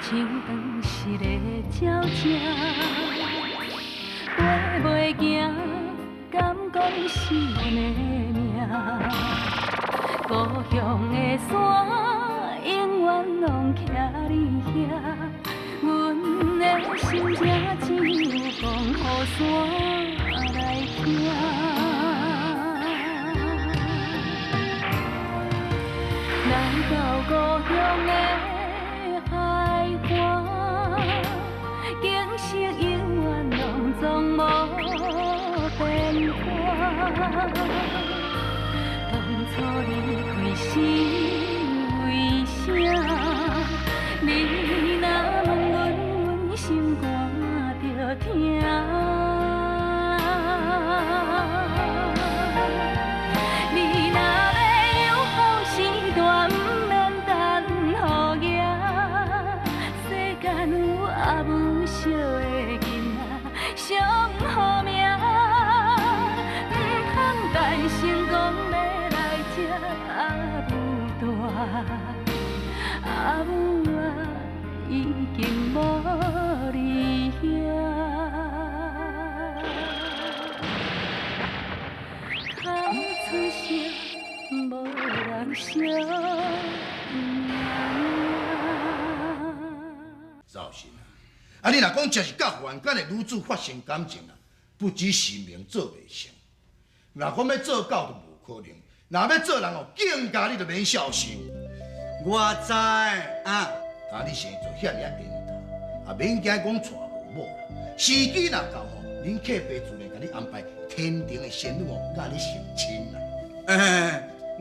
像当时的鸟只，飞袂行，敢讲是阮的命？故乡的山，永远拢徛你遐，阮的心才只有讲予山来听。来到故乡的海岸，景色永远拢总无变化。当初离开是为啥？你若问阮，阮心肝着疼。你若要有好时段，不免等雨夜。世间有阿母惜的囡仔，上好命。不通等成功要来这阿母大，阿母啊已经无你遐。哭出声，无人晓。赵信啊，你若讲真是甲凡间的女子发生感情啊，不止性命做袂成。若讲要做狗就无可能，若要做人哦，更加你就免小心。我知啊，啊，你生做遐尔缘投，也免惊讲娶无某啦。时机若到吼，恁客爸自然甲你安排天庭的仙女哦，甲你成亲啦。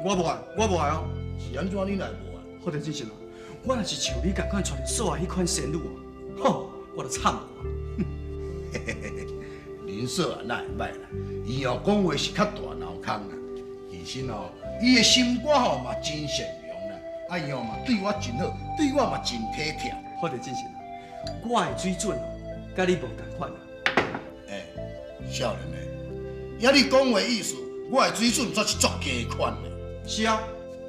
我无爱，我无爱哦。是安怎你来无爱？好着真是啦，我若是像你共款娶着所爱迄款仙女哦，吼，我就惨了。林嫂啊，哪会歹啦？伊哦讲话是较大脑壳啦，其实哦，伊的心肝吼嘛真善良啦，啊伊哦嘛对我真好，对我嘛真体贴。好着真是啦，我的水准哦，甲你无共款啦。少年的，遐你讲话意思，我的水准则是足加款的。是啊，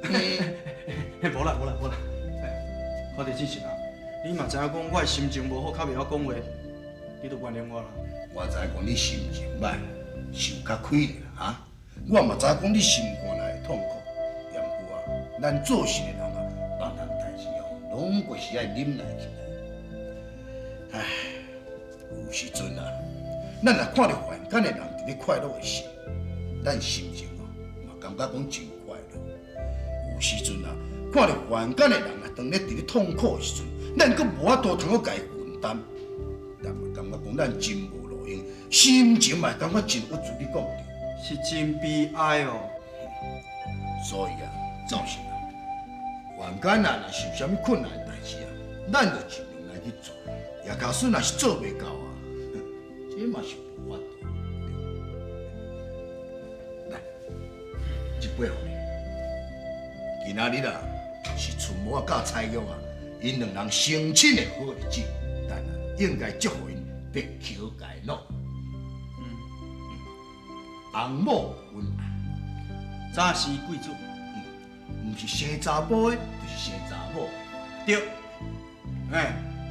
无啦无啦无啦，好着真是啦，你嘛知影讲我的心情无好，较袂晓讲话，你就原谅我啦。我知讲你心情歹，受较亏咧啦哈。我嘛知讲你心肝内会痛苦，然不过啊，咱做事的人啊，别人代志哦，拢过是爱忍耐起来。唉，有时阵啊，咱若看到凡间的人伫咧快乐的时，咱心情哦嘛感觉讲真快乐。有时阵啊，看到凡间的人啊，当咧伫咧痛苦的时阵，咱阁无法度通好家分担，但嘛感觉讲咱真无路用，心情嘛感觉真郁卒。你讲对，是真悲哀哦。所以啊，赵信啊，凡间啊若是有啥物困难的代志啊，咱就尽量来去做。也假使若是做袂到啊，这嘛是无法度。来，一杯互你。今仔日啊，是春毛甲彩玉啊，因两人成亲的好日子，但啊，应该祝福因白头偕老。翁某恩爱，早生贵子，毋是生查甫的，就是生查某。对。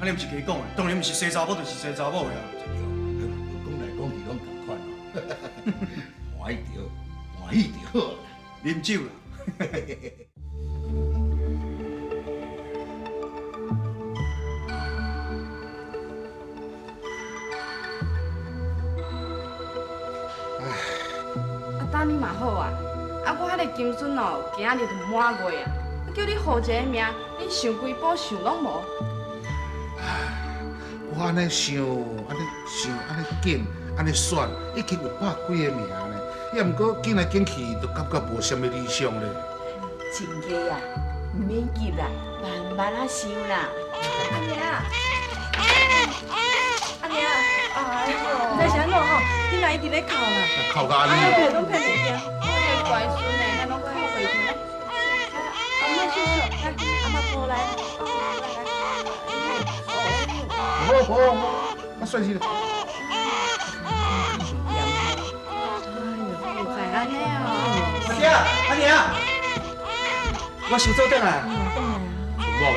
安尼毋是假讲的，当然毋是生查某就是生查某的啊。讲来讲去拢同款哦。欢喜着，欢喜就好啦。啉酒啦。打你嘛好啊！我迄个金孙哦，今仔日就满月啊！叫你号一个名，你想几步想拢无？我安尼想，安尼紧，安尼选，已经有百几个名呢。也毋过紧来紧去，都感觉无啥物理想咧。亲家啊，唔免急啦，慢慢啊想啦。阿娘，阿娘，哎呦，你是安怎吼？你哪一直咧哭啦？哭甲安尼。骗拢骗袂惊，我个乖孙诶，咱拢靠袂住。阿妈叔叔，来，阿妈抱来。好，我算是。安尼哦。阿娘，阿娘，我收做转来。我呗。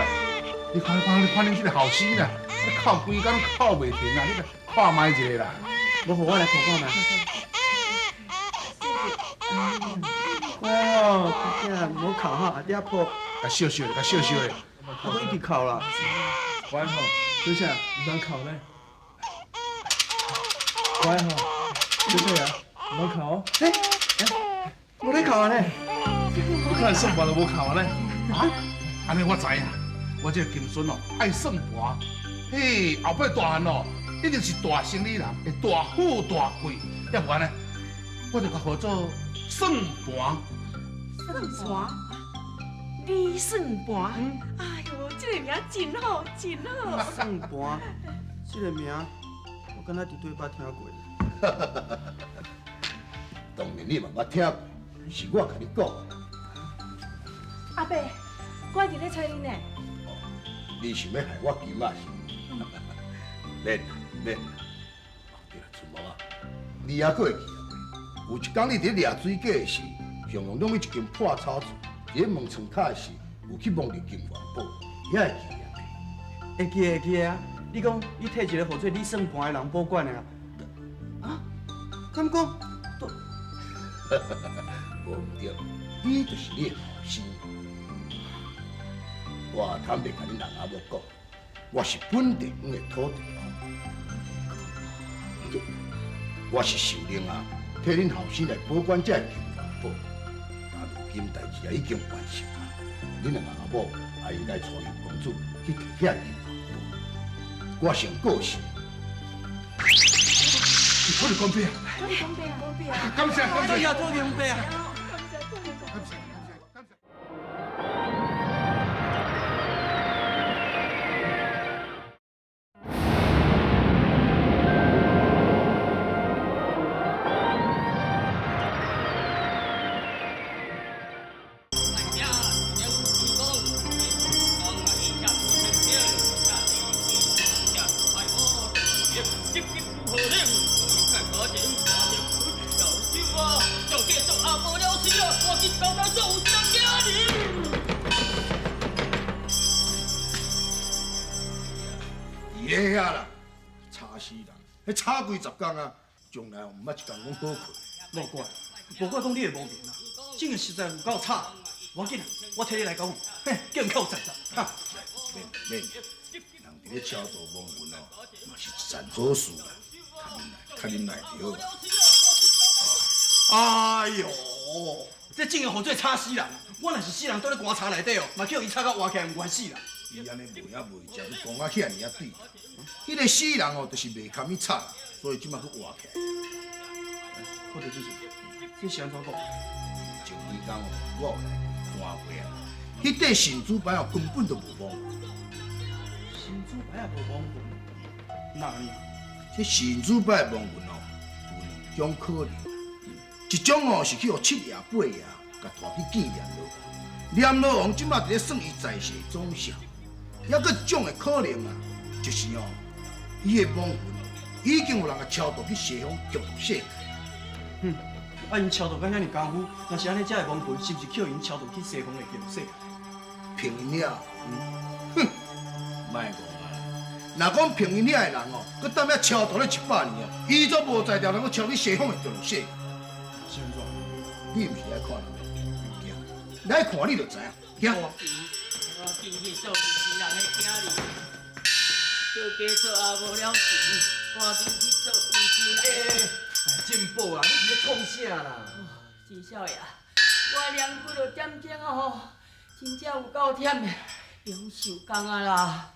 你看恁这个后生啦，你哭规工哭袂停啊！你来看卖一个啦。我互我来看看嘛。乖哦，姐姐，唔好哭哈，抓破。甲笑笑的，甲笑笑的。我已经哭啦。乖吼，做啥？唔通哭呢。乖吼，做啥啊？唔通哭哦。我咧哭啊呢。你看算盘都无哭呢。啊，安尼我知影，我这个金孙哦爱算盘，嘿，后摆大汉哦一定是大生意人，会大富大贵，要不然呢，我就甲号做算盘。算盘，李算盘。哎呦，这个名真好，真好。算盘，这个名我敢若伫对捌听过。当然你嘛捌听过，是我甲你讲的。阿伯，我伫咧找你呢。你想要害我金仔是？免免，对啦，春毛啊，你还佫会记啊？有一天你伫掠水果时，向用弄去一间破草厝，伫门窗卡时，有去摸着金元宝，你还会记啊？会记会记啊！你讲你摕一个号做你算盘的人保管的啊？啊？敢讲？无毋对，你就是你的后生。我坦白甲恁人阿某讲，我是本地方的土地公，我是受令啊，替恁后生来保管这金元宝。但如今代志也已经完成啊，恁两个阿某也应该带入公主去摕遐金元宝。我先告辞。我就讲别啊，我讲白啊，讲白啊。感谢感谢。要做明白啊！感谢。伊个遐啦，差死人！迄差几十工啊，从来毋捌一工讲好困。无怪讲你会无面啊！真个实在有够差。无要紧啊，我替你来讲，嘿，叫人扣十十。哈，免，人伫咧超度亡魂哦，嘛是一件好事啦。看恁来着。哎呦，这真个好做差死人啊！我若是死人倒咧棺材内底哦，嘛叫伊插到活起来，毋关死啦。伊安尼袂也袂食，你讲啊遐尔啊对。迄个死人哦，就是袂堪伊插啦，所以即马佫活起来。好着这是，这是安怎讲？前几工哦，我有来看过啊，迄块神主牌哦根本就无亡魂。神主牌也无亡魂，哪样？这神主牌的亡魂哦，有两种可能，一种哦是去互七爷八爷甲拖去见阎罗王，阎罗王即马伫咧算伊在世总效。还佫一种的可能啊，就是哦，伊的亡魂已经有人甲超度去西方极乐世界。啊，因超度敢遐尼功夫，若是安尼，这个亡魂是毋是叫因超度去西方的极乐世界？骗因了，哼，莫讲啊！若讲骗因遐的人哦，佮踮遐超度了100年哦，伊都无才调能够超去西方的极乐世界。是安怎？你毋是来看人，行，来看你就知影。行。我今日做是人的囝儿，做家做阿无了事，赶紧去做医生。进步啊！你是咧创啥啦？至少呀，我连几落点钟啊吼，真正有够忝的，用受工啊啦。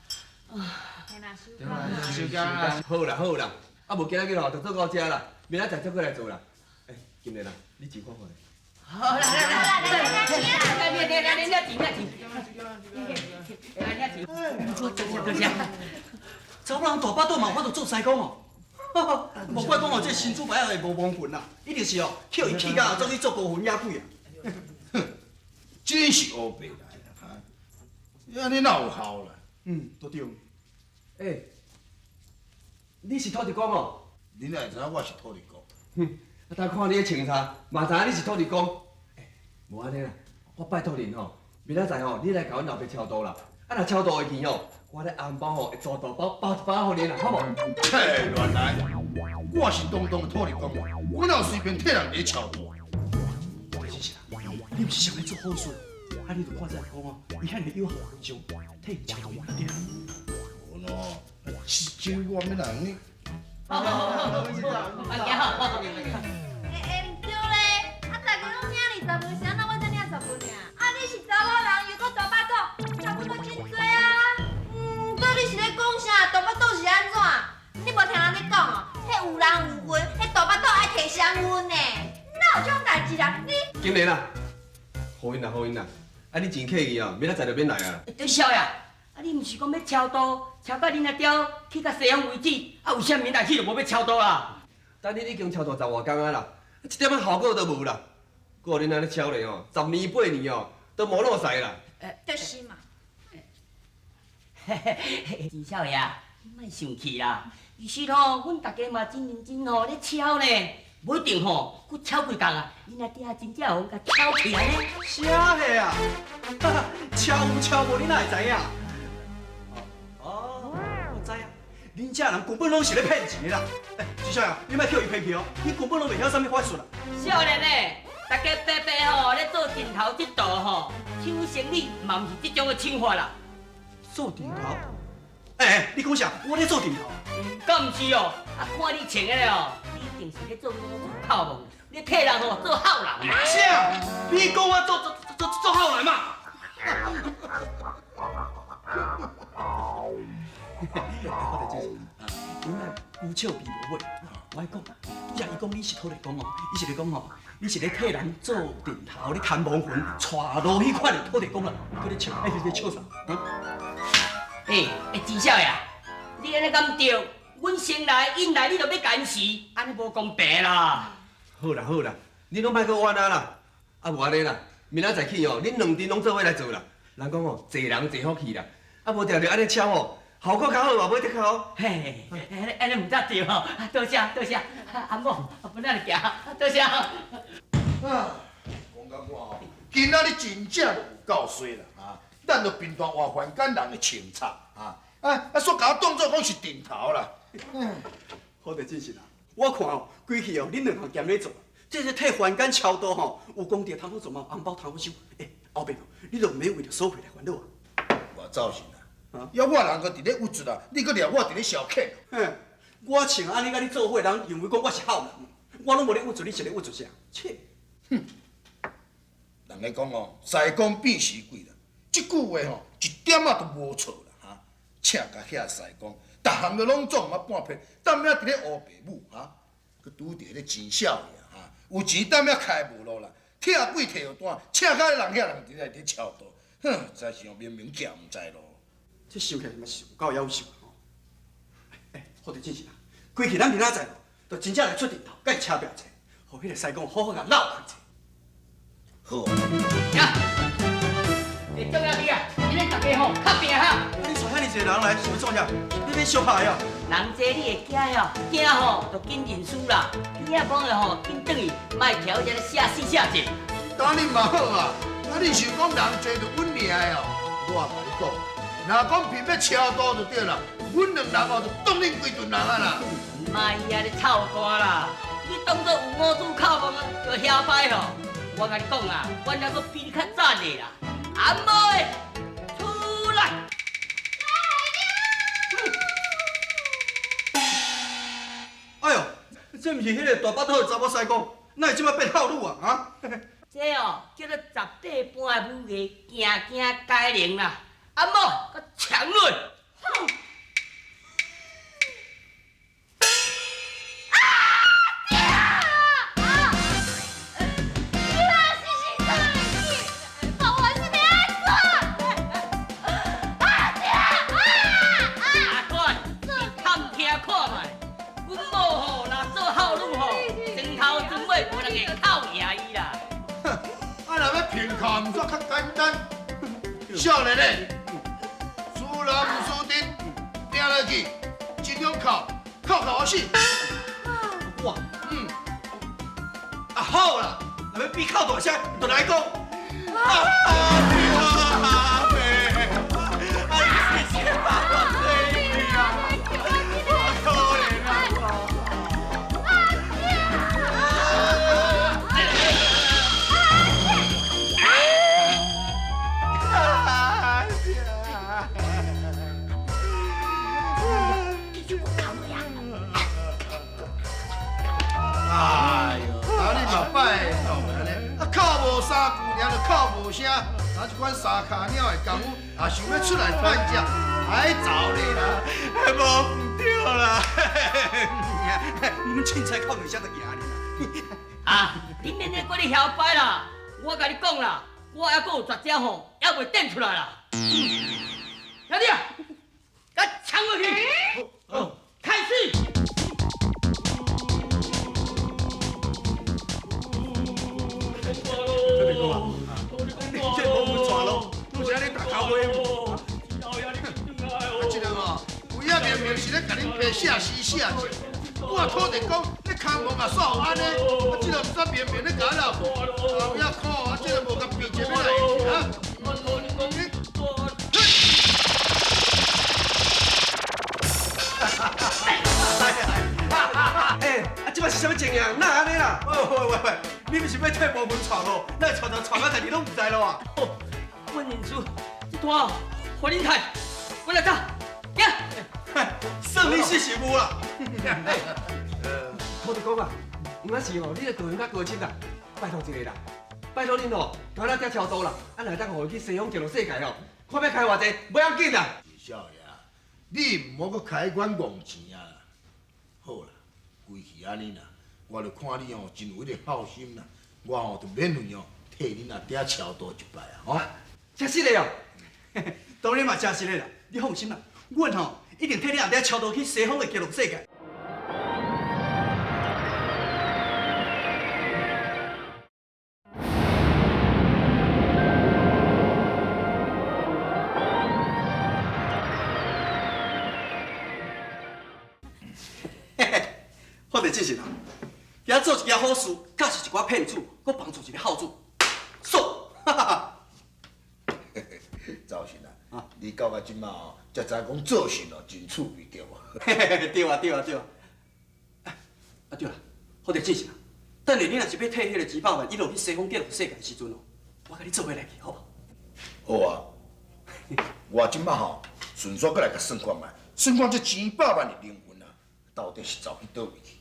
休假啊！好啦好啦，啊无今仔日吼就做到遮啦，明仔载再过来做啦。今日啦，你钱看看。好啦啦啦啦啦！来，别别别，人家钱，人家钱，多谢。查某人大巴肚嘛，我都做西工哦。无怪讲哦，这神主牌会无亡魂啦，一定是哦，叫伊气甲走去做孤魂野鬼啊！真是乌白来啦哈！安尼哪有效啦？都对。你是土地公哦？恁哪会知影我是土地公？但看你的穿插，嘛知影你是土地公。无安尼啦，我拜托恁吼，明仔载吼，你来甲阮老爸超度啦，啊，若超大的钱哦，我咧红包吼会做大包包一包互恁啦，好无？切，乱来！我是当当的土地公啊，我哪有随便替人家超度？真是啦，你毋是想来做好事，啊，你就看在讲哦，伊遐尼友好人上，替伊超我对。我喏，是真我们人呢。好，阿姐好。唔对咧，啊，大家拢领20分，谁那我才领10分尔？啊，你是查某人，又搁大巴肚，差不多真多啊。到底是咧讲啥？大巴肚是安怎？你无听人咧讲哦？迄有人有份，迄大巴肚爱摕双份呢？哪有这种代志啊？你金莲啊，好因啦，好因啦，啊，你真客气哦，明仔载就免来啊。对少爷，啊你毋是讲要超度，超到恁阿雕去到西洋为止，啊为啥明仔起就无要超度啦？等恁已经超大10外工啊啦，一点仔效果都无啦。搁互恁安尼超咧哦，10年8年哦，都无落赛啦。就是嘛。钱少爷，你莫生气啦。其实吼，阮大家嘛真认真吼咧超呢，无一定吼，佫超几工啊，恁阿爹真正有甲超起来呢。啥嘿啊？超有超无，你哪会知影？哦，我知影，恁遮人根本拢是咧骗钱的啦。徐少爷，你莫叫伊骗去哦，伊根本拢袂晓啥物法术啦。少年呢，大家白白吼咧做定头这道吼，抢生意嘛毋是这种的抢法啦。做顶头？你讲啥？我咧做顶头。敢毋是哦？啊，看你穿的哦，你一定是咧做靠蒙，你替人吼做好人。啥？你讲我做好人嘛？我得这是，阮啊有笑比无尾。我讲，伊讲你是土地公哦，伊是咧讲哦，你是咧替人做顶头，咧牵亡魂，带落迄款的土地公啦。你咧笑，你咧笑啥？钱少爷，你安尼敢对？阮先来，因来，你就要干死，安尼无公平啦。好啦好啦，你拢莫搁冤啊啦，啊无安尼啦，明仔载起哦，恁两阵拢做伙来做啦。人讲哦，济人济福气啦，啊无定着安尼超哦，效果较好嘛，买得较好。嘿，安尼毋则对吼，多谢多谢，阿某，本仔就行，多谢。啊，讲到我吼，今仔日真正有够衰啦啊！咱着平常活凡间人的清差啊煞甲我当作讲是定头啦。好得真是啦，我看哦，规气哦，恁两项兼咧做，这是替凡间超度吼，有功德通好做嘛，红包通好收。后边哦，你就毋免为着收费来烦恼啊。我走是啦，要我人搁伫咧郁卒啊，你搁掠我伫咧消遣。我像安尼甲你做伙，人认为讲我是好人，我拢无咧郁卒，你是咧郁卒啥？切！人咧讲哦，西公变时贵啦，即句话吼一点仔都无错啦哈。请甲遐西公，逐项都拢做毋捌半撇，当面伫咧乌白母哈，佮拄着咧钱少爷哈，有钱当面开无路啦，拆鬼摕又单，请甲人遐人伫咧咧超度，哼，真是用明明行毋知路。这想起来嘛是有够夭寿吼！好得真是啦，规气咱明仔载就真正来出定头，甲伊车拼者，互迄个西公好好甲闹开者。好。呀，最重要的啊，今日大家吼较拼哈。你带遐尼济人来是要做啥？你要相拍哦？人多你会惊哦，惊吼就紧认输啦。你也讲的吼，紧转去，莫调一个写死写者。当然嘛好啊，你想讲人多就阮赢的哦。我甲你讲，若讲偏要超多就对啦，阮两人哦就当恁规顿人啊啦。莫伊安尼臭大啦，你当作有五子靠蒙就遐歹吼。我甲你讲啊，我还阁比你较早的啦。阿妹，出来！哎呦，这毋是迄个大巴肚的查某西公，哪会即摆变套路啊？啊！这哦叫做十底半的武艺，行行改良啦。阿某，搁强论。评考毋煞较简单，少年嘞，输人毋输阵，拼落去，尽量靠我死。哇，好啦，若要比靠大声，就来讲。阿声，拿一款三脚鸟的功夫，也想要出来探食，爱走咧啦！无唔对啦，你们凊彩靠两声就赢你啦！啊，你免咧搁咧嚣摆啦！我甲你讲啦，我还阁有绝招吼，还袂展出来啦。兄弟啊，甲抢过去！开始！这无分错咯，拄是安尼大口话。啊，这个吼，规仔明明是咧甲恁爸写诗写字，我土地讲你空无甲煞有安尼，啊，这个毋煞明明咧甲我老婆，有影苦啊，这个无甲变节要来啊！即摆是啥物情形？哪安尼啦？喂，你毋是要退无分娶咯？那娶到家己拢唔知咯啊！阮认输，这摊互恁趁，我来走，行。算你是无啦。我就讲啊，唔啊是吼，你个个人较高深啦，拜托一个啦，拜托恁吼，带咱遮超多啦，啊来当互伊去西方行路世界吼，看要开偌济，不要紧啦。少爷，你唔好搁开阮戆钱啊！好啦。规气安尼啦，我就看你哦，真有迄个孝心啦，我哦就免费哦替恁阿爹超度一摆啊，吼！真实的哦，当然嘛真实的啦，你放心啦，阮吼一定替你阿爹超度去西方的极乐世界。我得进行啦，遐做一件好事，假是一寡骗子，搁帮助一个好子，爽！哈哈哈。赵信啊，你到到即马哦，才知讲做事哦真趣味对无？对啊！啊对啦，好得进行啦。等下你若是要摕迄个200万，一路去西方极乐世界的时阵哦，我甲你做伙来去，好无？好啊，我即马吼顺续过来甲算看卖，算看这200万的灵魂啊，到底是走去倒位去？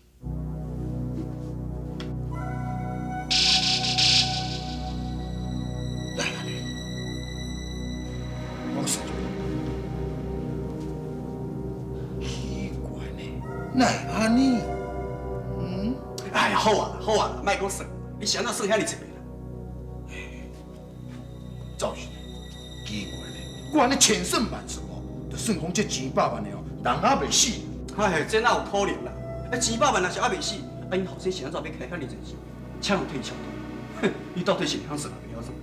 来来来，我算一下。奇怪呢，哪会安尼？哎呀，好啊，莫讲算，你是安怎算遐尼一个啦？赵信，奇怪呢，我安尼千算万算哦，就算讲这200万的哦，人还袂死。哎，这哪有可能啦？啊，200万若是还袂死，啊，因后生是安怎要开遐尼侪钱，请人退超度？你到底是会晓算啊？袂晓算？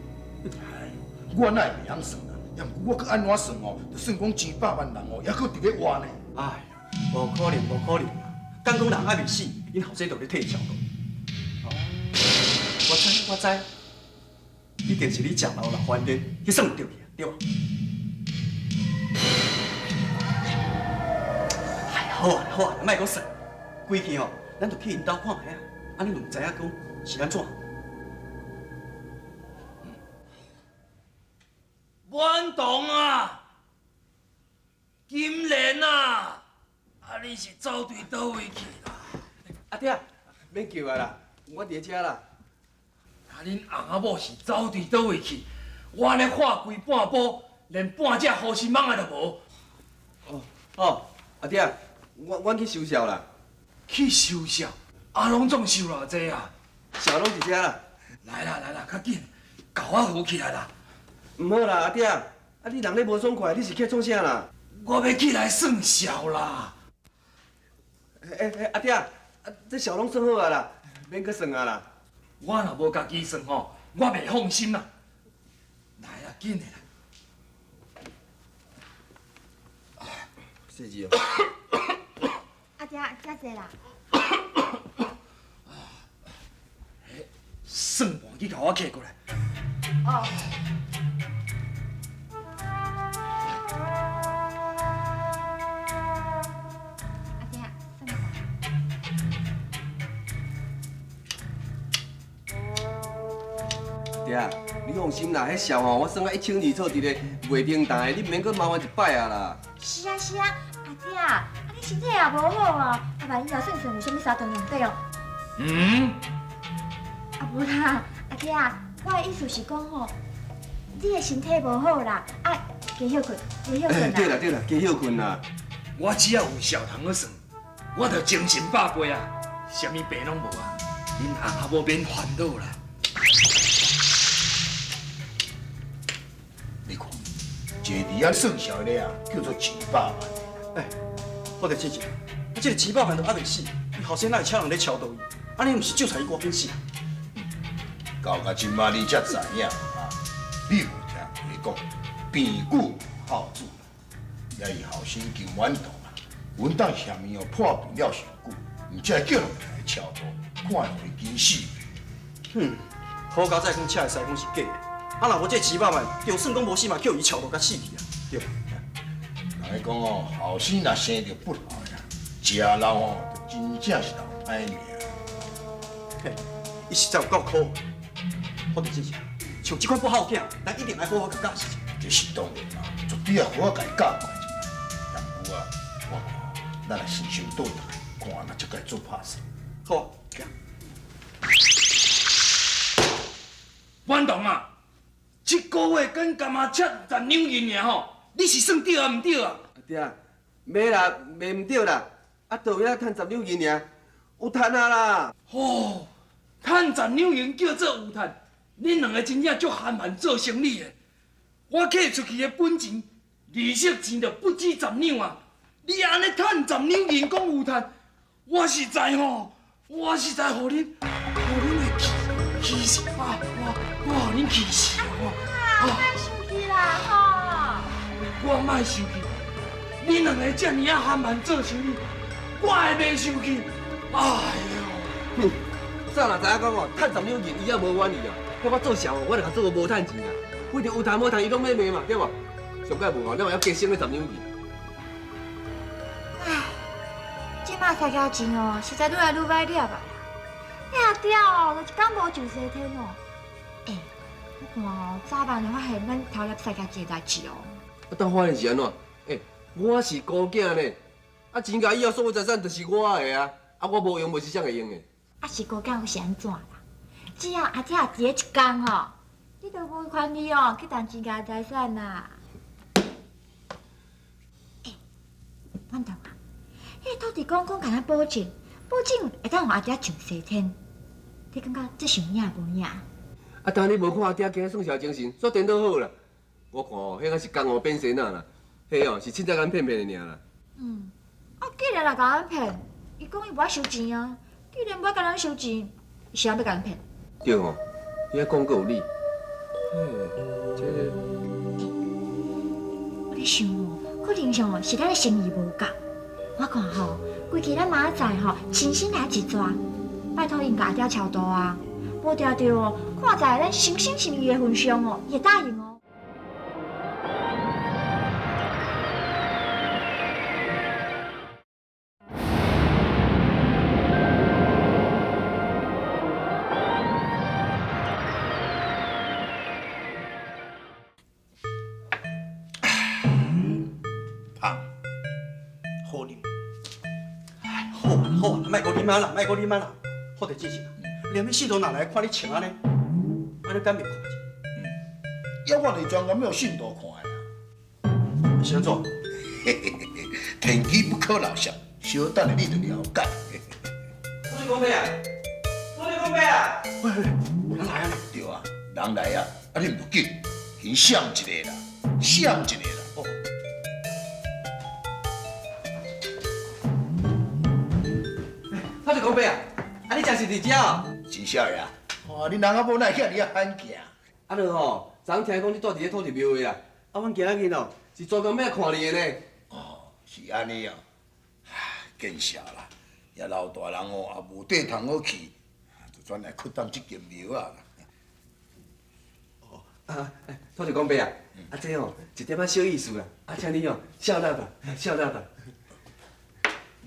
我哪会袂晓算啊？也毋过我搁安怎算哦？就算讲200万人哦，还搁伫咧活呢。哎呀，无可能啦！敢讲人还袂死，因后生就咧退超度。我知，一定是你食老反正去算唔对去啊，对吧？哎呀，好啊，莫讲算，规气哦，咱就去因兜看卖啊，安尼就唔知影讲是安怎。阮同啊，金莲啊，你是走对倒位去啦？阿爹，免叫啊啦，我伫遮啦。恁翁仔某是走对倒位去？我咧画规半步，连半只好心蠓仔都无。阿爹，阮去收销啦。去收销？拢总收偌济啊？销拢伫遮啦。来啦，较紧，搞我扶起来啦！唔好啦，阿爹，你人咧无爽快，你是去创啥啦？我要起来算销啦！阿爹，这销拢算好啊啦，免搁算啊啦。我若无家己算吼，我袂放心啦。来啊，紧的啦！谢谢哦。阿爹，遮济啦。算盘去甲我摕过来。哦。阿爹，算盘。爹，你放心啦，迄销吼，我算啊1200错一个袂平淡的，你免搁麻烦一摆啊啦。是啊，阿爹，你身体也无好啊，万一若算算有啥物三长两短哦。嗯。啊无啦，阿爹，我的意思是讲吼，你的身体无好啦，啊，加休困，加休困啦。对啦对啦，加休困啦。我只要有小糖好算，我就精神百倍啊，什么病拢无啊，恁阿某免烦恼啦。你看，一个啊算小的啊，叫做200万。哎，好着姐姐，这个200万都还袂死，伊后生哪会请人咧超度伊？安尼毋是就差伊过变死？到甲今嘛你才知影啊！你有听伊讲，病久好主，也伊后生金元堂啊，阮当下面哦破病了上久，毋才叫人来超度，看互伊紧死。好佳再讲车的师讲是假的，啊若无这200万，就算讲无死嘛，叫伊超度甲死去啊，对吧？人讲哦，后生若生着不老呀，食老哦，就真正是老歹命。嘿，伊实在有够苦。好着姐姐，像这款不好囝，咱一定要好好甲教示。这是当然啦，绝对要好好甲伊教育一下。但不啊，我看咱来心胸倒来，看若才该做拍事。好啊，行。阮同啊，这个月跟干妈切20两银尔吼，你是算对啊毋对啊？对啊，没啦，没唔对啦，啊，倒遐趁10两银尔，有趁啊啦。哦，趁10两银叫做有趁，恁两个真正足憨慢做生意的。我摕出去的本钱、利息钱就不止10两啊！你安尼趁10两银讲有趁，我实在吼，我实在互恁会气死啊！我互恁气死啊！莫生气啦，吼！我莫生气，恁两个遮尔啊憨慢做生意，我会袂生气。哎呦！哼，早若知影讲哦，趁10两银以后无怨伊哦，迄我做小哦，我就甲做无趁钱啦。为着有趁无趁，伊拢要骂嘛，对无？上届无哦，咱还要加省那10两银。唉，即马三角钱哦，实在愈来愈歹了吧？你阿爹哦，就一工无就4天哦。哎，我看哦，早晚就发现咱偷摄三角钱的代志哦。啊，当发现是安怎？我是孤囝呢，啊，钱家以后所有财产就是我的啊，啊，我无用，无是啥会用的。啊是孤囝是安怎啦？只要阿姐伫咧一工吼，你就无权利哦去谈钱家财产啦。阮同啊，迄个土地公甲咱保证，保证会当互阿姐上西天，你感觉这想影无影？啊，当你无看阿爹今日算小精神，煞颠倒好啦。我看哦，迄个是江湖变仙仔啦，迄哦是凊彩甲咱骗骗的尔啦。啊，既然来甲咱骗，伊讲伊无爱收钱啊，既然无爱甲咱收钱，伊是安要甲咱骗？对哦，你遐讲阁有理。这我咧想哦，可能上哦是咱的生意无够。我看吼，规期咱明仔载吼，亲身来一抓，拜托因甲阿爹超度啊。无定着哦，看在咱诚心诚意的份上哦，伊会答应哦。胖，好啉。好啊好啊，莫搁啉啊啦，莫搁啉啊啦。好着姐姐，连你四头哪来看你穿安尼？安尼敢袂看者？要我嚟专门要信徒看的啊。是安怎？天机不可老小，小等下你就了解。土地公伯啊，土地公伯啊！喂，有人来啊啦！对啊，人来啊，啊你唔紧，先闪一个啦，闪一个啦。哦。土地公伯啊，啊你真是伫遮哦？真少爷，哇，恁人阿某哪会遐尔啊罕见？啊，就吼，昨昏听讲你住伫咧土地庙的啦，啊，阮今仔日哦是专工要来看你的呢。哦，是安尼啊，唉，见笑啦，也老大人哦，也无地通好去，就转来缺当这间庙啊啦。土地公伯啊，啊这哦一点仔小意思啦，啊请你哦笑纳吧，笑纳吧。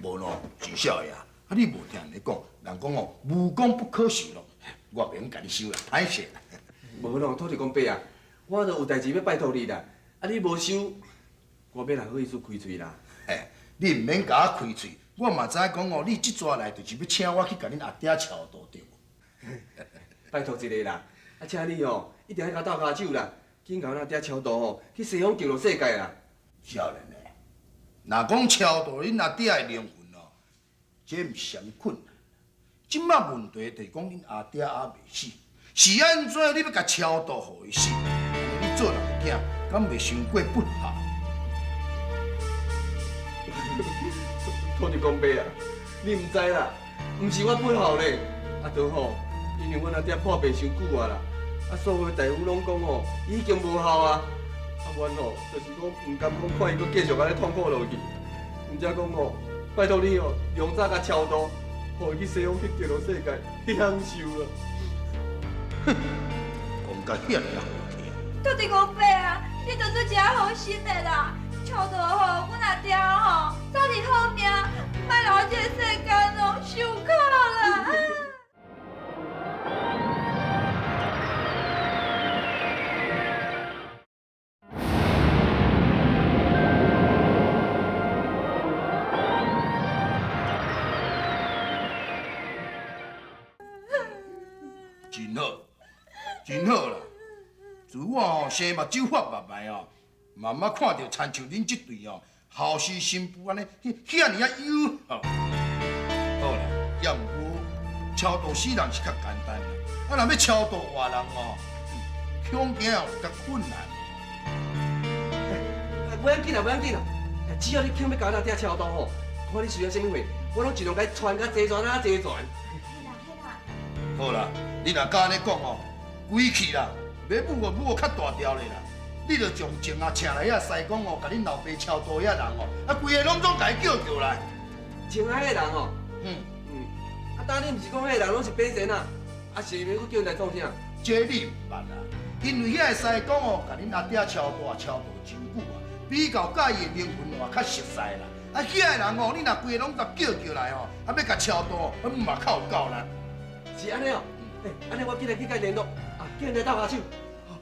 无咯，真少爷，啊你无听人咧讲，人讲哦，无功不可受咯，我袂用甲你收啦，歹势啦。无咯，土地公伯啊，我都有代志要拜托你啦，啊你无收，我要来好意思开喙啦。嘿，你毋免甲我开喙，我嘛知讲哦，你即抓来就是要请我去甲恁阿爹超度对无？拜托一个啦，啊请你哦一定要甲斗骹手啦，紧甲咱爹超度吼，去西方救落世界啦。少年诶，若讲超度恁阿爹诶灵魂哦，这毋是啥物困难。即摆问题就是讲恁阿爹还未死，是安怎你要甲超度互伊死？你做人诶囝，敢袂伤过不孝？土地公伯啊，你毋知啦，毋是我不孝咧，啊，都好，因为阮阿爹破病伤久啊啦，啊，所有大夫拢讲吼，已经无效啊，啊，阮吼就是讲毋甘讲看伊搁继续安尼痛苦落去，毋则讲吼，拜托你吼，用早甲超度，互伊去西方去极乐世界去享受啊。讲甲遐尔好听。土地公伯啊，你着做一好心的啦，超度好，阮阿爹吼，早日好命，莫留这世间哦，受苦啦。真好，真好啦！自我吼生目睭发目白哦，慢慢看到亲像恁即对哦，后世新妇安尼遐尔啊友好。好啦，也毋过超度死人是较简单啦，啊若要超度活人哦，恐惊有较困难。不要紧啦，不要紧啦，只要你肯要甲咱爹超度吼，看你需要啥物货，我拢尽量甲你传甲齐传啊齐传。好啦，你若敢安尼讲哦，鬼气啦，要舞哦舞哦较大条咧啦。你着从前啊请来遐西公哦，甲恁老爸超度遐人哦，啊规个拢甲伊叫叫来。请来迄人哦，啊，当你毋是讲迄人拢是变神啊，啊是要佫叫人来创啥？这你毋捌啦，因为遐个西公哦，甲恁阿爹超度啊超度真久啊，比较甲伊的灵魂哦较熟悉啦。啊遐个人哦，你若规个拢甲叫叫来哦，啊要甲超度哦，嘛较有够啦。是安尼哦，安尼我今日去甲伊联络，啊，叫人来斗下手。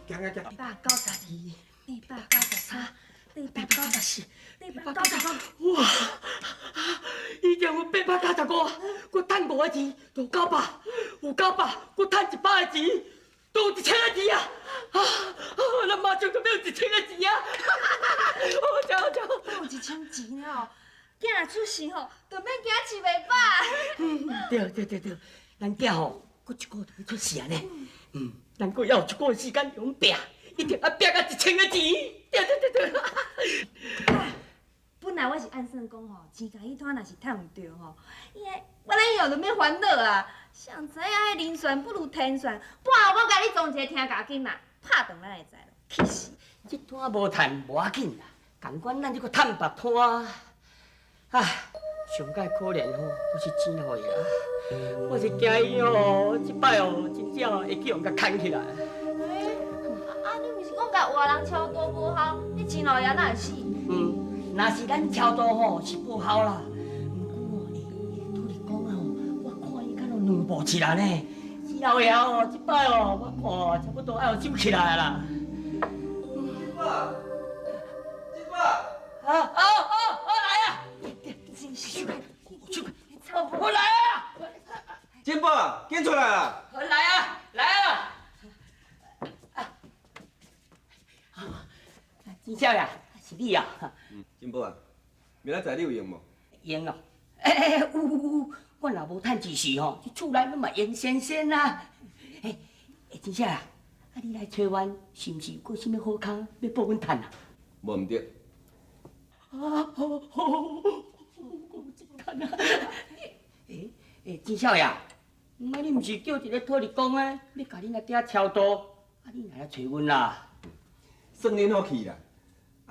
行行行。292、293、294、295。哇！已经有895，我趁5个钱就900，有900，我趁100个钱就1000个钱啊！咱马上就要有1000个钱啊！好，有1000钱哦，囝若出事吼，就免惊饲袂饱。对，咱囝吼，佫1个月就要出世啊呢。咱佫要有1个月时间用拼，一定要拼到1000个钱。对。本来我是按算讲吼，钱甲迄摊若是趁唔着吼，我咱以后就免烦恼啊。谁知影迄人算不如天算，半后我甲你装一个听家紧啦，拍断咱会知咯，气死！这摊无趁无要紧啦，共款咱这个趁别摊。上界可怜吼，都是钱互伊啦。我是惊伊吼，即摆哦，真正会去用甲牵起来。你毋是讲甲活人超度无效，你钱落也哪会死？若是咱超度吼是无效啦，不过土地公啊吼，我看伊敢若两步起来呢。死老爷哦，即摆哦，我看差不多要走起来啦。金爸，来啊！我来啊！金爸，紧出来啦！来啊！金少爷，是你啊？金宝啊，明仔载你有用无？用哦，有，我若无趁一时吼，这厝内嘛严先生啦。金少爷，你来找阮，是毋是有啥物好康要帮阮趁啊？无毋对。好，我真趁啊！金少爷，你毋是叫一个土地公啊，要甲恁阿爹超度，你哪来找阮啦？算恁福气啦！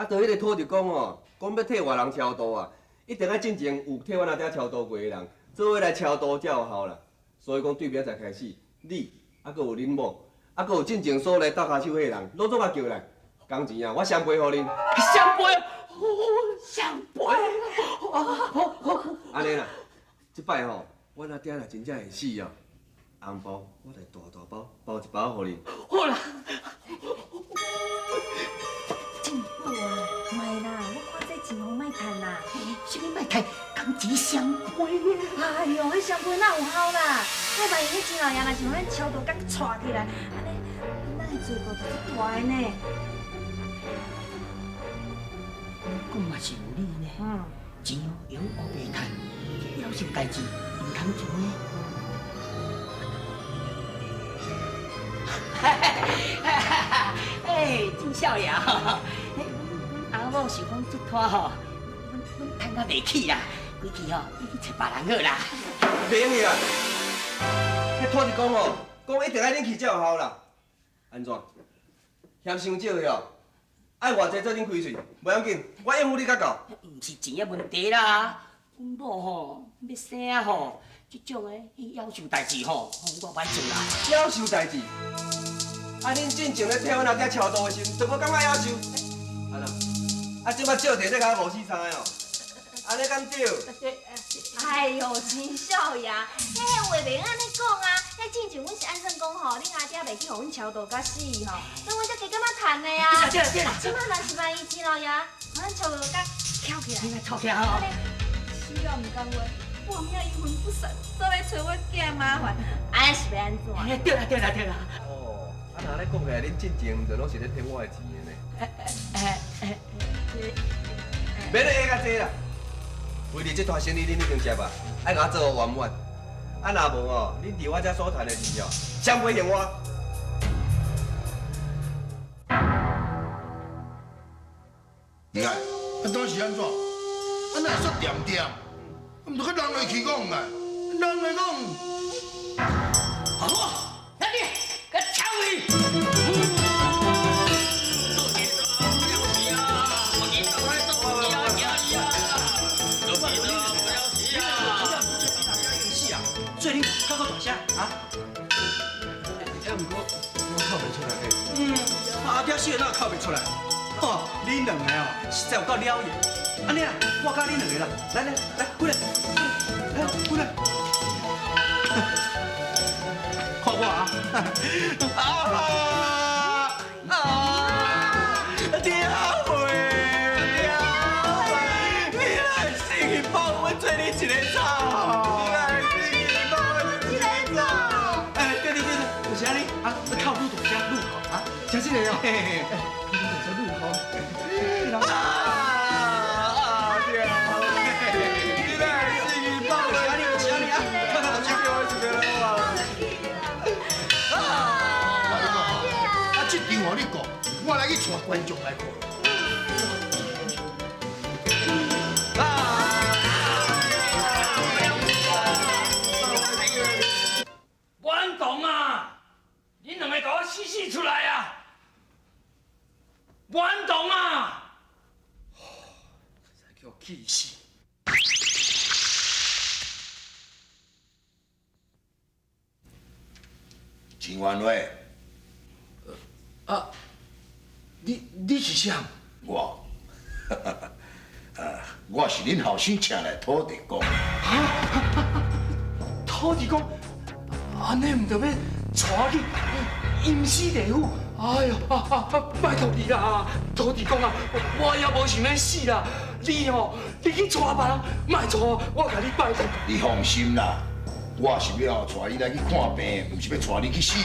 就迄个土地公哦，讲要替活人超度啊，一定要进前有替阮阿爹超度过的人，做伙来超度才有效啦。所以讲对明仔载开始，你还佫有恁某，还佫有进前所来斗下手迄个人，拢总甲叫来，工钱啊，我双倍互恁。双倍，双倍，好。安尼啦，即摆吼，阮阿爹若真正会死哦，红包我来大包包一包互恁。好啦。真好啊，卖啦，我看这钱好卖趁啦。什么卖趁？工钱双倍呢？哎呦，迄双倍哪有效啦？我万一迄钱老爷若是互咱超度甲带起来，安尼哪会做罪过就是大的呢。讲嘛是有理呢。钱哦用乌白赚，要是有代志唔通做呢。哎，郑少爷，阿某想讲这拖吼，阮趁到袂起啦，规气吼，你去找别人好啦。袂用去啦，迄土地公吼，讲一定爱恁去才有效啦。安怎？嫌伤少的哦？爱偌济做恁开喙，无要紧，我应付你较够。毋是钱的问题啦，阮某吼要生啊吼，这种的夭寿代志吼，我歹做啦。夭寿代志？啊，恁进前咧替阮阿爹超度的时，就无感觉夭寿？安怎？啊，即摆借摕这甲5、4、3个哦，安尼敢对？哎呦，真少爷，迄个话袂安尼讲啊！迄进前阮是安怎讲吼，恁阿爹袂去互阮超度甲死吼，所以阮才加减仔趁的啊。对啦。即摆若是万一钱老爷，互咱超度甲翘起来。你来吵起来吼。死了毋甘愿，半夜阴魂不散，走来找我囝麻烦，安尼是要安怎？对啦。哦，啊，若咧讲起来，恁进前毋就拢是咧摕我的钱的呢？免咧下较济啦。为了这摊生意，恁已经接啊，爱甲我做圆满。啊，若无哦，恁伫我遮所赚的钱哦，谁袂还我？你看，啊，当时安怎？啊，哪会说掂掂？毋着去人来去讲啊，人来讲。好啊，兄弟，甲抢去！所以恁较好大声啊！哎，毋过我哭袂出来。阿爹死哪哭袂出来？哦，恁两个哦，实在有够了也。安尼啦，我教恁两个啦，来，过来，过来，看我啊！爹会，你来死去帮我做你一个草。就是安尼啊，靠路大声，路好啊，真是的哦。嘿嘿，你就是路好。对啊，你来是去帮我，安尼就是安尼啊，靠大声叫我一个人啊。啊，这场互你讲，我来去带观众来看。阮董啊！你两个给我死出来啊！阮董啊！才给我气死！秦元伟，你是谁？我，我是恁后生请来土地公。土地公，安尼唔着要带我去阴司地府？哎呦，拜托你啦，土地公啊，我也无想要死啦。你你去带别人，莫带我甲你拜托。你放心啦，我是要带你来去看病，唔是要带你去死。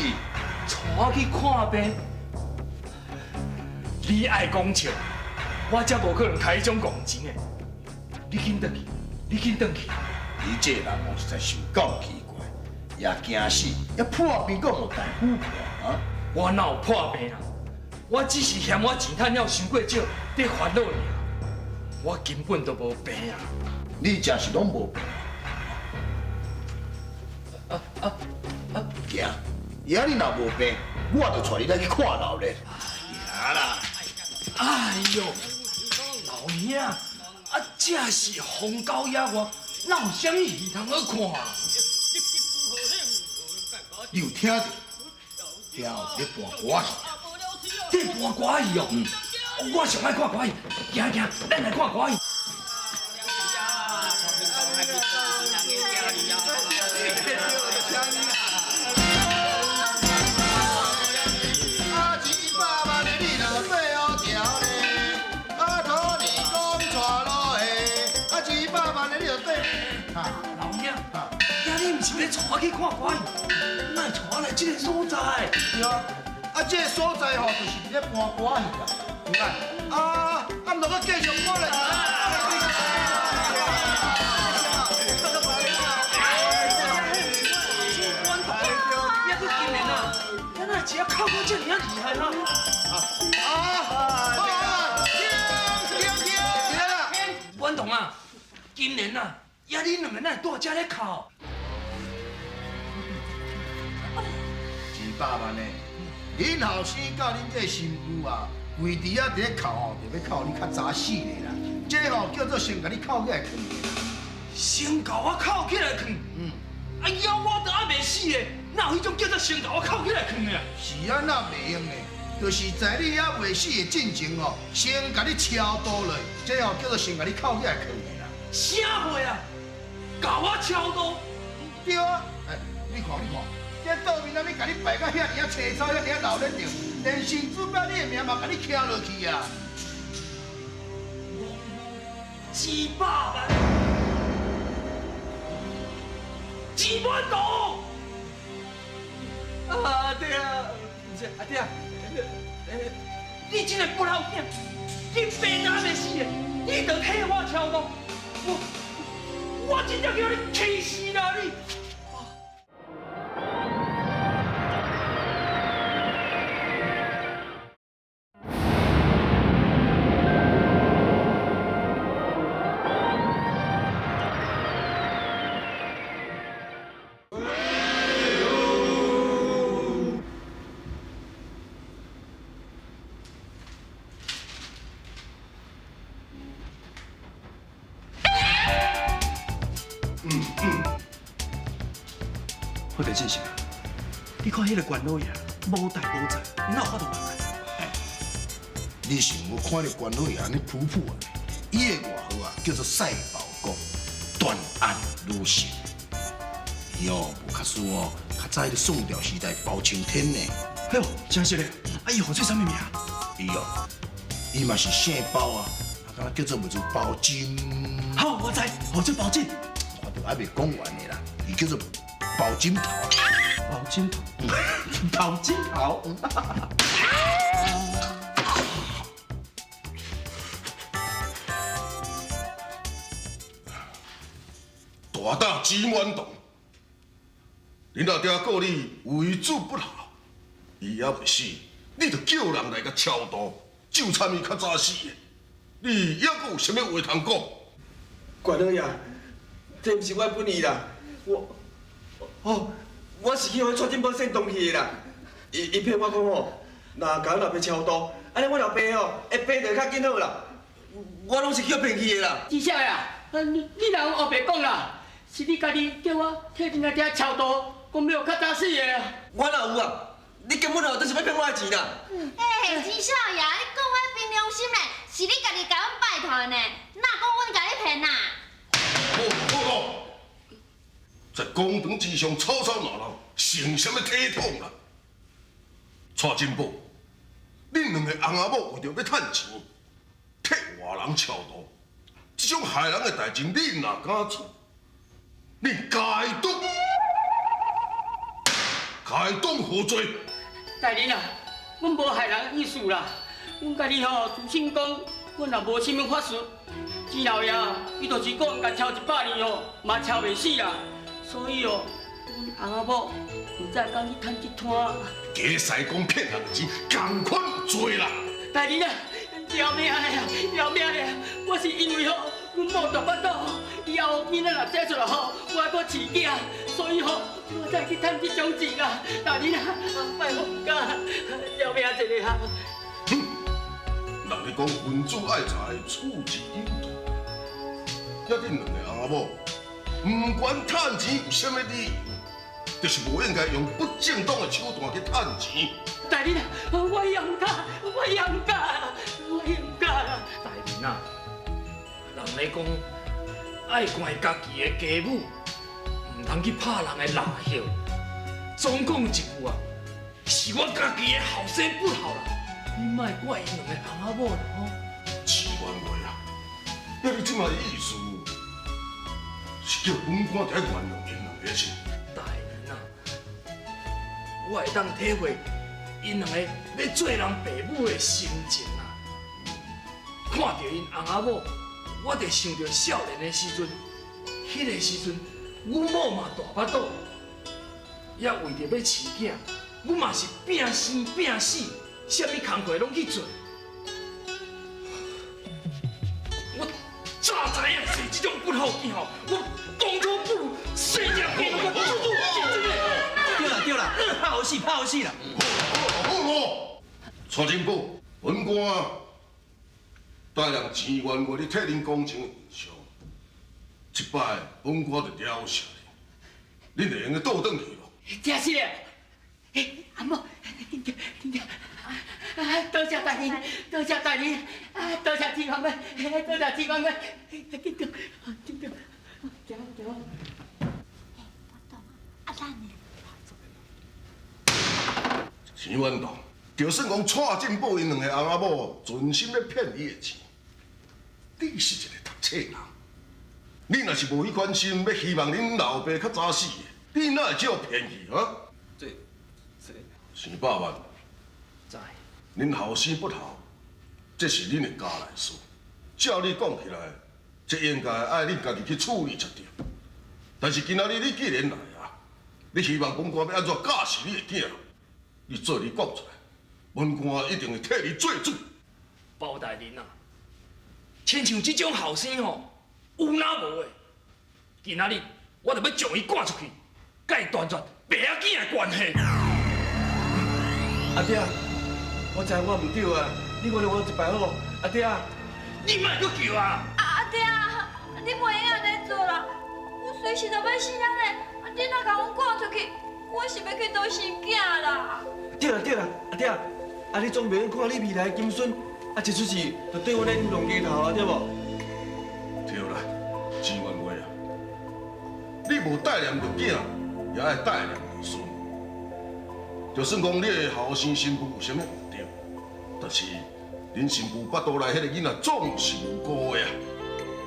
带我去看病？你爱讲笑，我才无可能开迄种工钱的。你紧转去，你紧转去。你这人哦实在是有够奇怪，也惊死，也破病讲有大夫看啊！我哪有破病啊？我只是嫌我钱赚了伤过少，在烦恼尔。我根本都无病啊！你真是拢无病。惊！爷你若无病，我就带你来去看老咧。呀啦！哎呦，老兄啊，这是红高野外，哪有啥物戏通好看啊？你有听到？听有咧播歌戏。在播歌戏哦。我上爱看歌戏，行，咱来看歌戏。老兄，今日唔是要带我去看歌戏，哪会带我来这个所在？对啊，啊，这个所在吼，就是伫咧搬歌戏啦，有看？啊，毋着搁继续我咧。只要靠过这你要厉害啦！阮同啊，今年啊，也恁两个哪大家咧靠？200万呢？恁后生甲恁这新妇啊，规伫啊伫咧靠吼，就要靠你较早死的啦。这吼叫做先甲你靠起来囥的啦。先甲我靠起来囥。哎呀，我都还袂死的。哪有迄种叫做先甲我靠起来囥的啊？是安那袂用的，就是在你还未死的进前哦，先甲你敲刀落，这哦叫做先甲你靠起来囥的啦。啥货啊？甲我敲刀？对啊，哎，你看，这桌面啊，你甲你摆到遐尔啊青草，遐尔啊闹热着，连神主表你的名嘛甲你敲落去啊！200万，2万多！阿爹，阿爹，你真个不老命，你病哪袂死的，你着替我敲刀，我真正叫你气死啦你！我着真是啊！你看迄个关老爷无代无志，哪有法度办啊？你想我看到关老爷安尼普普啊，伊的外号啊叫做赛宝公，断案如神。伊哦无较输哦，较早迄个宋朝时代包青天呢。哎呦，真是嘞！哎呦，这啥物名？伊哦，伊嘛是姓包啊，啊，敢叫做叫做包金。好，我知，哦，这包金，我都还未讲完的啦，伊叫做包金头。包金头，包金头。大大金元洞，恁老爹告你为主不孝，伊还未死，你着叫人来甲超度，就差伊较早死的。你还阁有啥物话通讲？关老爷，这毋是我本意啦，我是去互蔡金宝送东西的啦。伊骗我讲吼，若甲老爸超度，安尼我老爸吼会病得较紧好啦。我拢是去骗去的啦。二少爷，你若用黑白讲啦，是你家己叫我替恁阿爹超度，讲要较早死的。我哪有啊？你根本就就是要骗我的钱啦。哎，金少爷，你讲我凭良心嘞，是你家己甲阮拜托的呢，哪讲阮甲你骗呐？好，在公堂之上吵吵闹闹，成什么体统啦？蔡金宝，恁两个翁仔某为着要趁钱，替外人超度，这种害人的代志，恁若敢做，恁该当何罪？大人啊，阮无害人意思啦，阮家己吼自信讲，阮也无啥物法术。钱老爷伊就是讲甲超100年哦，嘛超袂死啦。所以哦，阮翁仔某唔知讲去趁一摊。假使讲骗人的钱，同款有罪啦。大人啊，饶命的啊，饶命的啊！我是因为吼，阮某大巴肚，以后囡仔若生出来吼，我还阁饲囝，所以吼，我才去趁这种钱啦。大人啊，拜托唔该，饶命一下啊！哼，人咧讲君子爱财，处之有道。遐恁两个翁仔某，唔管趁钱有啥物理由，就是无应该用不正当的手段去趁钱。大人啊，我勇敢，我勇敢，我勇敢。大人啊，人咧讲爱管家己的家母，唔通去拍人的老血。总讲一句啊，是我家己的后生不好啦，你莫怪因两个翁仔某啦吼。千万话啊，要你即卖意思，是叫本官在原谅因两个先。大人啊，我会当体会因两个要做人爸母的心情啊。看到因翁仔某，我就想到少年的时阵，迄个时阵，阮某嘛大巴肚，也为着要饲囝，阮嘛是拼生拼死，啥物工课拢去做。我早知影是这种不好见吼，我当初不如生只病我自度真的。对啦，拍好死啦！好，蔡金宝，本官带人钱员为你替恁工程上，一摆本官就了解你，恁会用个倒转去咯。真是嘞！阿母，听着，多谢大人，多谢大人，多谢天公们，多谢天公们，紧着，行。啊，咱呢？钱元堂，就算讲蔡进宝因两个翁仔某存心要骗你的钱，你是一个读册人，你若是无迄款心，要希望恁老爸较早死的，你哪会这样骗去啊？这200万，知。恁后生不孝，这是恁的家内事。照你讲起来，这应该爱恁家己去处理才对。但是今仔日你既然来啊，你希望本官要安怎教示你的囝？你做你讲出来，本官一定会替你做主。包大人啊，亲像这种后生吼，有哪无的？今仔日我就要将伊赶出去，甲伊断绝爸仔囝的关系。阿爹，我知我唔对啊，你原谅我一摆好无？阿爹，你莫搁叫啊！阿爹啊，你袂用安尼做啦！我随时就要死人嘞！你若甲阮赶出去，我是要去倒生囝啦！对啦，阿爹，你总袂用看你未来的金孙，一出事就对我咧弄鸡头啊，对无？对啦，钱元华啊，你无带念着囝，也爱带念儿孙。就算讲你的后生新妇有啥物唔对，但是恁新妇腹肚内迄个囡仔总是无辜的啊！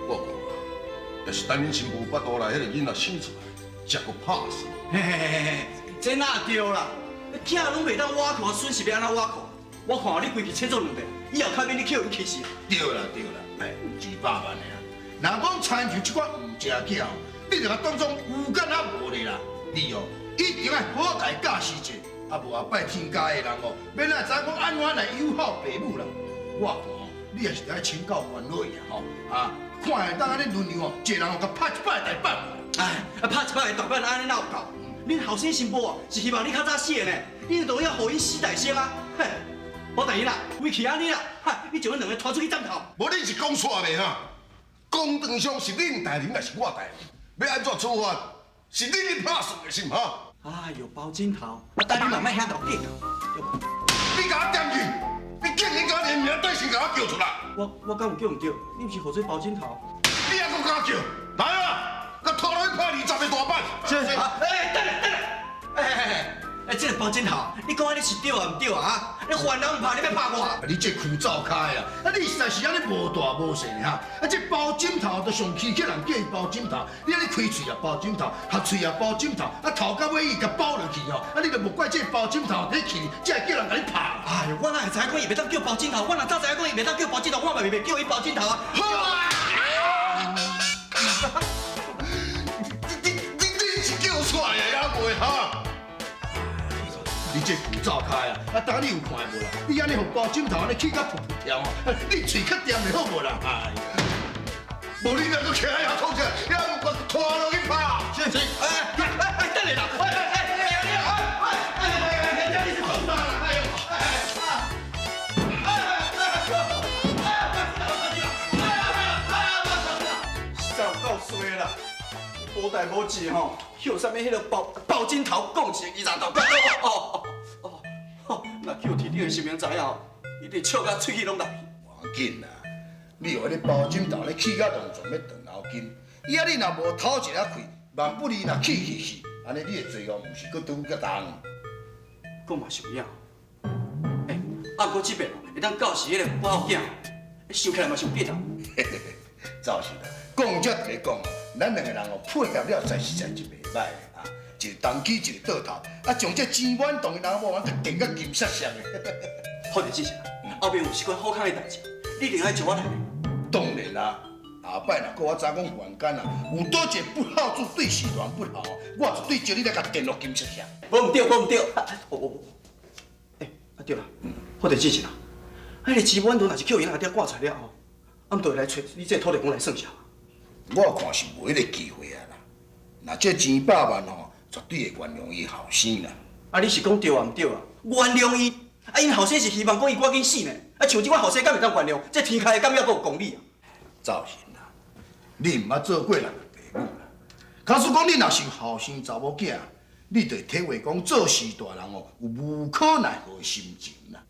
我讲啊，要是等恁新妇腹肚内迄个囡仔生出来，才搁拍死。嘿，这哪对啦？囝拢袂当挖苦，损失要安怎挖苦？我看你规气切做两遍，以后较免你捡你气死。对啦，哎，200万的啊！若讲亲像这款唔食巧，你就甲当作有干啊无咧啦。你哦，一定要好大教示者，啊无后摆天家的人哦，免来知讲安怎来友好父母啦。我看哦，你也是爱请教管委呀吼，啊，看会当安尼轮流哦，一个人哦甲拍一摆大板。哎，拍一摆的大板安尼哪有够？恁后生新妇啊，是希望你较早死的呢，你都要互因死大生啊！嘿，包大人啦，为气安尼啦，哈，你将阮两个拖出去斩头。无你是讲错未哈？公堂上是恁大人还是我大人？要安怎处罚？是你咧拍算的是唔哈？哎呦，包金头，等你慢慢遐搞定，对无？你甲我点去！你竟然甲连名带姓甲我叫出来！我敢有叫唔对？你毋是河水包金头？你还阁敢叫？来啊！我拖落去拍20个大板！是。哎，等下，哎，这个包金头，你讲安尼是对啊唔对啊？哈，你犯人唔怕，你要拍我？你这开走开啊！啊，你实在是安尼无大无细哈！啊，这包枕头都上气，叫人叫伊包枕头，你安尼开喙也包枕头，合喙也包枕头，啊头到尾伊甲包落去吼，啊你就无怪这包枕头在气，才会叫人甲你拍。哎呦，我哪会知影讲伊袂当叫包枕头？我若早知影讲伊袂当叫包枕头，我嘛袂叫伊包枕头啊！好啊！你是叫出来的也袂哈？你这牛走开啊！啊，当你有看无啦？你安尼互包枕头安尼气甲噗噗跳哦，你嘴较掂就好无啦？哎呀，无你两个徛遐吐起来，要我拖落去拍。是，等你啦！你是疯了！早够衰啦！无代无志吼，捡啥物迄个包金头讲一个20头，那捡摕你的性命知影吼，一定笑甲喙齿拢流去。无要紧啦，你有迄个包枕头咧气甲动作要断后筋，以后你若无头一下开，万不离若气，安尼你的罪恶毋是搁拄较重。讲嘛是有影。按过这边会当教示迄个我后囝，想起来嘛是有必要。走是啦，讲则得讲，咱两个人哦配合了才是真袂歹啊！一个东起一个倒头，啊，将这钱满当的人某给电到金闪闪的。好着，姐姐，后边有事关好康的代志，你一定爱招我来。当然啦，下摆若我早讲还干啦，有倒一个不孝子对事团不好，我绝对叫你来甲电落金闪闪。无唔对，无唔对，对啦，好着姐姐啦，迄个钱满都若是叫因阿爹挂出了后，俺就会来找你这土地公来算账。我看是无迄个机会啊啦。那这钱100万吼，绝对会原谅伊后生啦。啊，你是讲对啊唔对啊？原谅伊，啊，因后生是希望讲伊赶紧死呢。啊，像这款后生敢会当原谅？这天开的敢还阁有公理啊？赵贤啦，你毋捌做过人的父母啦。假使讲你若是后生查某囝，你就会体会讲做事大人哦，有无可奈何的心情啦。